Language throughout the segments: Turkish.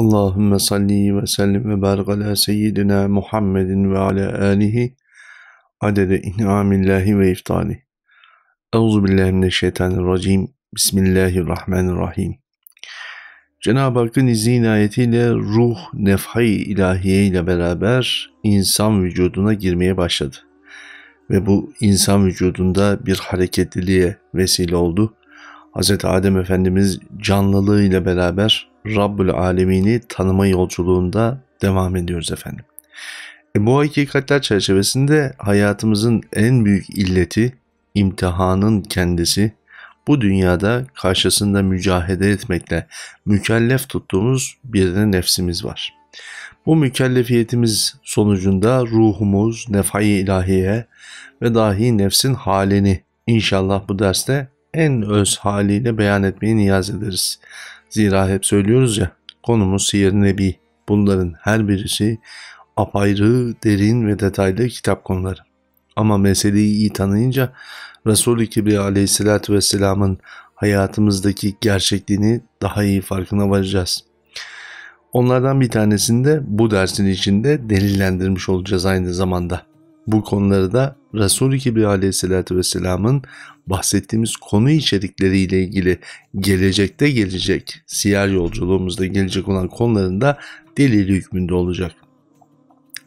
Allahümme salli ve sellim ve barik ala seyyidina Muhammedin ve ala alihi adede in'amillahi ve iftali. Euzubillahimineşşeytanirracim. Bismillahirrahmanirrahim. Cenab-ı Hakk'ın izni inayetiyle ruh nefhai ilahiye ile beraber insan vücuduna girmeye başladı. Ve bu insan vücudunda bir hareketliliğe vesile oldu. Hz. Adem Efendimiz canlılığı ile beraber Rabbül Alemin'i tanıma yolculuğunda devam ediyoruz efendim. Bu hakikatler çerçevesinde hayatımızın en büyük illeti, imtihanın kendisi, bu dünyada karşısında mücadele etmekle mükellef tuttuğumuz bir de nefsimiz var. Bu mükellefiyetimiz sonucunda ruhumuz nefhai ilahiye ve dahi nefsin halini inşallah bu derste en öz haliyle beyan etmeyi niyaz ederiz. Zira hep söylüyoruz ya, konumuz Siyer-i Nebi. Bunların her birisi apayrı, derin ve detaylı kitap konuları. Ama meseleyi iyi tanıyınca Resul-i Kibriya aleyhissalatü vesselamın hayatımızdaki gerçekliğini daha iyi farkına varacağız. Onlardan bir tanesini de bu dersin içinde delillendirmiş olacağız aynı zamanda. Bu konuları da Resul-i Kibriya aleyhissalatü vesselamın bahsettiğimiz konu içerikleriyle ilgili gelecekte gelecek, siyer yolculuğumuzda gelecek olan konularında delili hükmünde olacak.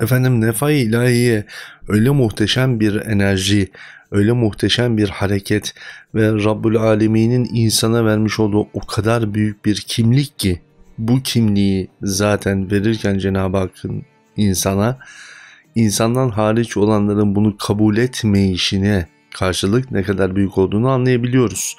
Efendim nefai ilahiye öyle muhteşem bir enerji, öyle muhteşem bir hareket ve Rabbül Alemin'in insana vermiş olduğu o kadar büyük bir kimlik ki bu kimliği zaten verirken Cenab-ı Hakk'ın insana, insandan hariç olanların bunu kabul etmeyişine karşılık ne kadar büyük olduğunu anlayabiliyoruz.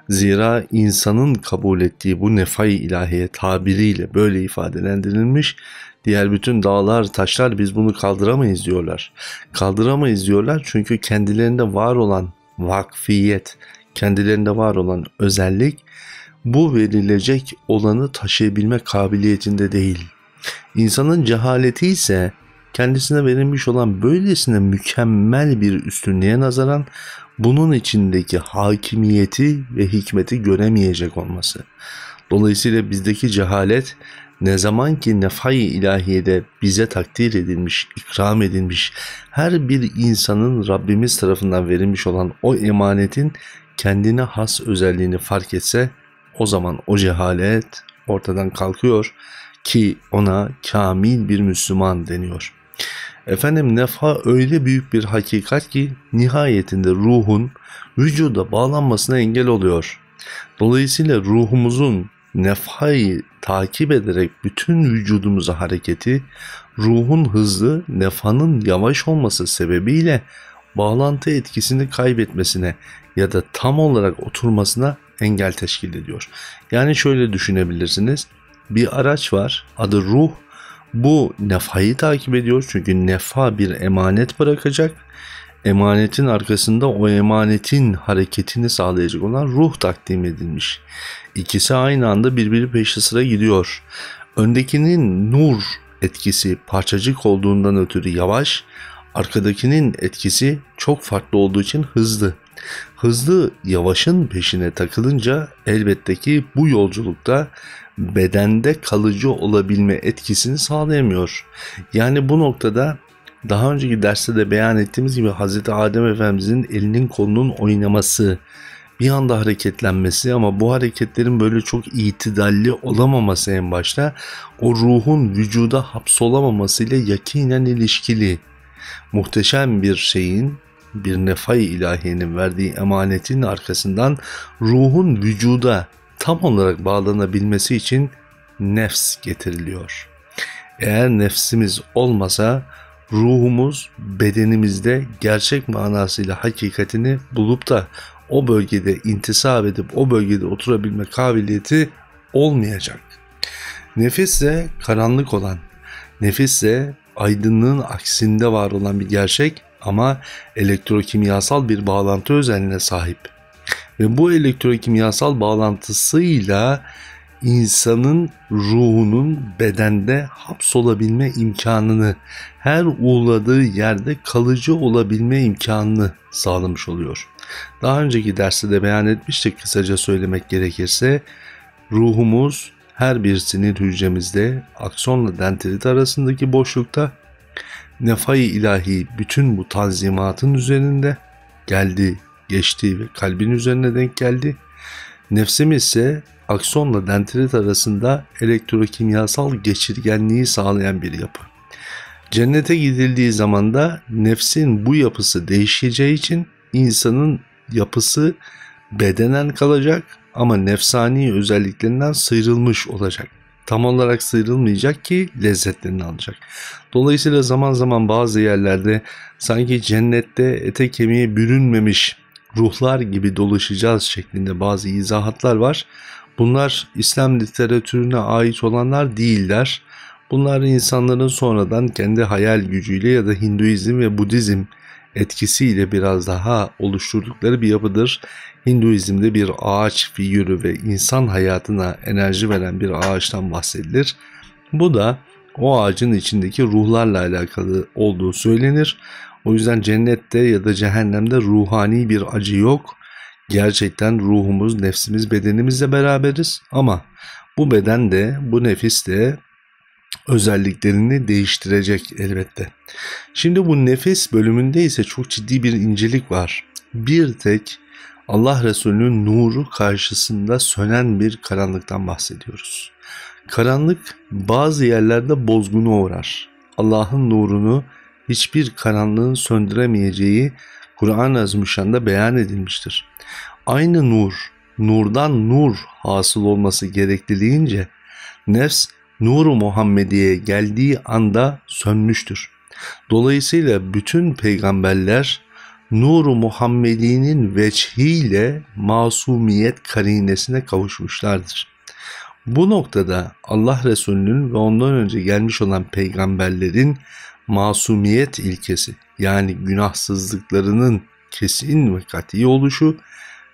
Zira insanın kabul ettiği bu nefai ilahiye tabiriyle böyle ifadelendirilmiş, diğer bütün dağlar, taşlar biz bunu kaldıramayız diyorlar. Kaldıramayız diyorlar çünkü kendilerinde var olan vakfiyet, kendilerinde var olan özellik bu verilecek olanı taşıyabilme kabiliyetinde değil. İnsanın cehaleti ise kendisine verilmiş olan böylesine mükemmel bir üstünlüğe nazaran bunun içindeki hakimiyeti ve hikmeti göremeyecek olması. Dolayısıyla bizdeki cehalet ne zaman ki nefai ilahiyede bize takdir edilmiş, ikram edilmiş, her bir insanın Rabbimiz tarafından verilmiş olan o emanetin kendine has özelliğini fark etse, o zaman o cehalet ortadan kalkıyor ki ona kamil bir Müslüman deniyor. Efendim nefha öyle büyük bir hakikat ki nihayetinde ruhun vücuda bağlanmasına engel oluyor. Dolayısıyla ruhumuzun nefhayı takip ederek bütün vücudumuza hareketi, ruhun hızlı, nefhanın yavaş olması sebebiyle bağlantı etkisini kaybetmesine ya da tam olarak oturmasına engel teşkil ediyor. Yani şöyle düşünebilirsiniz, bir araç var, adı ruh. Bu nefhayı takip ediyor çünkü nefha bir emanet bırakacak. Emanetin arkasında o emanetin hareketini sağlayacak olan ruh takdim edilmiş. İkisi aynı anda birbiri peşi sıra gidiyor. Öndekinin nur etkisi parçacık olduğundan ötürü yavaş, arkadakinin etkisi çok farklı olduğu için hızlı. Hızlı yavaşın peşine takılınca elbette ki bu yolculukta bedende kalıcı olabilme etkisini sağlayamıyor. Yani bu noktada daha önceki derste de beyan ettiğimiz gibi Hz. Adem Efendimizin elinin kolunun oynaması, bir anda hareketlenmesi ama bu hareketlerin böyle çok itidalli olamaması en başta o ruhun vücuda hapsolamamasıyla yakinen ilişkili. Muhteşem bir şeyin, bir nefai ilahiyenin verdiği emanetin arkasından ruhun vücuda tam olarak bağlanabilmesi için nefs getiriliyor. Eğer nefsimiz olmasa ruhumuz bedenimizde gerçek manasıyla hakikatini bulup da o bölgede intisap edip o bölgede oturabilme kabiliyeti olmayacak. Nefisse karanlık olan, nefisse aydınlığın aksinde var olan bir gerçek ama elektrokimyasal bir bağlantı özelliğine sahip. Ve bu elektrokimyasal bağlantısıyla insanın ruhunun bedende hapsolabilme imkanını, her uğradığı yerde kalıcı olabilme imkanını sağlamış oluyor. Daha önceki derste de beyan etmiştik, kısaca söylemek gerekirse ruhumuz her bir sinir hücremizde aksonla dendrit arasındaki boşlukta nefai ilahi bütün bu tanzimatın üzerinde geldi, geçti ve kalbin üzerine denk geldi. Nefsimiz ise aksonla dendrit arasında elektrokimyasal geçirgenliği sağlayan bir yapı. Cennete gidildiği zaman da nefsin bu yapısı değişeceği için insanın yapısı bedenen kalacak ama nefsani özelliklerinden sıyrılmış olacak. Tam olarak sıyrılmayacak ki lezzetlerini alacak. Dolayısıyla zaman zaman bazı yerlerde sanki cennette ete kemiğe bürünmemiş ruhlar gibi dolaşacağız şeklinde bazı izahatlar var. Bunlar İslam literatürüne ait olanlar değiller. Bunlar insanların sonradan kendi hayal gücüyle ya da Hinduizm ve Budizm etkisiyle biraz daha oluşturdukları bir yapıdır. Hinduizm'de bir ağaç figürü ve insan hayatına enerji veren bir ağaçtan bahsedilir. Bu da o ağacın içindeki ruhlarla alakalı olduğu söylenir. O yüzden cennette ya da cehennemde ruhani bir acı yok. Gerçekten ruhumuz, nefsimiz, bedenimizle beraberiz ama bu beden de, bu nefis de özelliklerini değiştirecek elbette. Şimdi bu nefis bölümünde ise çok ciddi bir incelik var. Bir tek Allah Resulü'nün nuru karşısında sönen bir karanlıktan bahsediyoruz. Karanlık bazı yerlerde bozguna uğrar. Allah'ın nurunu hiçbir karanlığın söndüremeyeceği Kur'an-ı Azimüşşan'da beyan edilmiştir. Aynı nur, nurdan nur hasıl olması gerekliliğince nefs Nur-u Muhammediye geldiği anda sönmüştür. Dolayısıyla bütün peygamberler Nur-u Muhammedi'nin veçhiyle masumiyet karinesine kavuşmuşlardır. Bu noktada Allah Resulü'nün ve ondan önce gelmiş olan peygamberlerin masumiyet ilkesi, yani günahsızlıklarının kesin ve kat'i oluşu,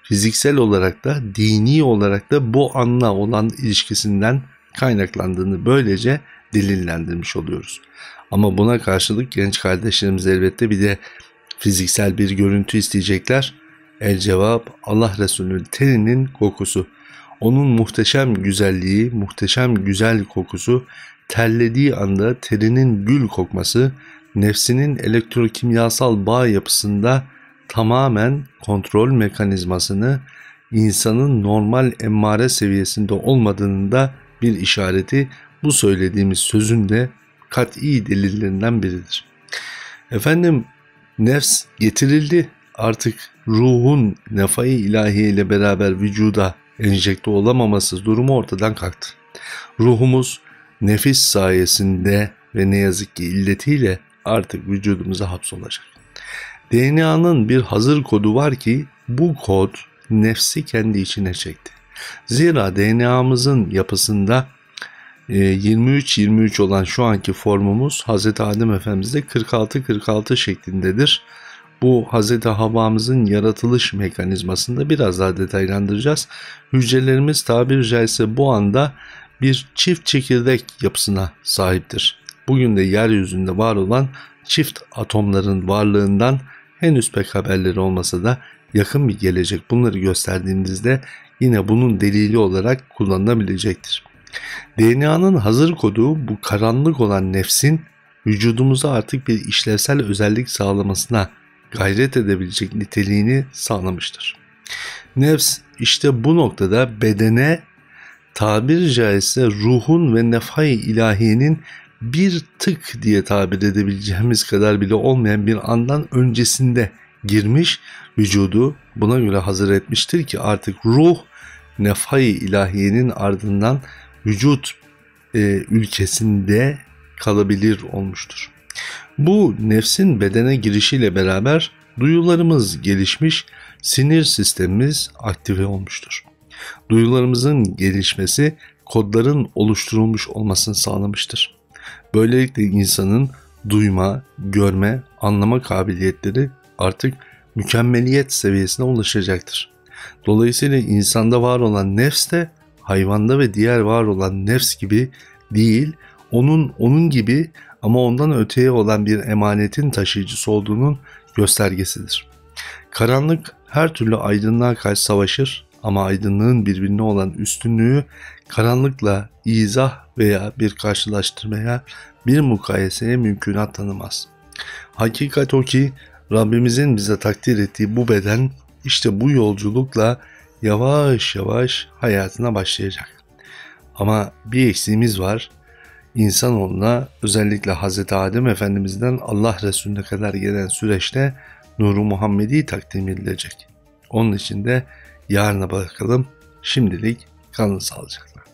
fiziksel olarak da dini olarak da bu anla olan ilişkisinden kaynaklandığını böylece delillendirmiş oluyoruz. Ama buna karşılık genç kardeşlerimiz elbette bir de fiziksel bir görüntü isteyecekler. El cevap Allah Resulü'nün teninin kokusu. Onun muhteşem güzelliği, muhteşem güzel kokusu, terlediği anda terinin gül kokması, nefsinin elektrokimyasal bağ yapısında tamamen kontrol mekanizmasını insanın normal emmare seviyesinde olmadığının da bir işareti, bu söylediğimiz sözün de kat'i delillerinden biridir. Efendim, nefs getirildi, artık ruhun nefai ilahiye ile beraber vücuda enjekte olamaması durumu ortadan kalktı. Ruhumuz nefis sayesinde ve ne yazık ki illetiyle artık vücudumuza hapsolacak. DNA'nın bir hazır kodu var ki bu kod nefsi kendi içine çekti. Zira DNA'mızın yapısında 23-23 olan şu anki formumuz Hz. Adem Efendimiz'de 46-46 şeklindedir. Bu Hz. Havva'mızın yaratılış mekanizmasında biraz daha detaylandıracağız. Hücrelerimiz tabiri caizse bu anda bir çift çekirdek yapısına sahiptir. Bugün de yeryüzünde var olan çift atomların varlığından henüz pek haberleri olmasa da yakın bir gelecek bunları gösterdiğimizde yine bunun delili olarak kullanılabilecektir. DNA'nın hazır kodu bu karanlık olan nefsin vücudumuza artık bir işlevsel özellik sağlamasına gayret edebilecek niteliğini sağlamıştır. Nefs işte bu noktada bedene tabiri caizse ruhun ve nefhai ilahiyenin bir tık diye tabir edebileceğimiz kadar bile olmayan bir andan öncesinde girmiş, vücudu buna göre hazır etmiştir ki artık ruh nefhai ilahiyenin ardından vücut ülkesinde kalabilir olmuştur. Bu nefsin bedene girişiyle beraber duyularımız gelişmiş, sinir sistemimiz aktive olmuştur. Duyularımızın gelişmesi kodların oluşturulmuş olmasını sağlamıştır. Böylelikle insanın duyma, görme, anlama kabiliyetleri artık mükemmeliyet seviyesine ulaşacaktır. Dolayısıyla insanda var olan nefs de hayvanda ve diğer var olan nefs gibi değil, onun gibi ama ondan öteye olan bir emanetin taşıyıcısı olduğunun göstergesidir. Karanlık her türlü aydınlığa karşı savaşır Ama aydınlığın birbirine olan üstünlüğü karanlıkla izah veya bir karşılaştırmaya, bir mukayeseye mümkünat tanımaz. Hakikat o ki Rabbimizin bize takdir ettiği bu beden işte bu yolculukla yavaş yavaş hayatına başlayacak. Ama bir eksiğimiz var. İnsanoğluna özellikle Hz. Adem Efendimiz'den Allah Resulüne kadar gelen süreçte Nur-u Muhammedi takdim edilecek. Onun için de yarına bakalım. Şimdilik kalın sağlıcakla.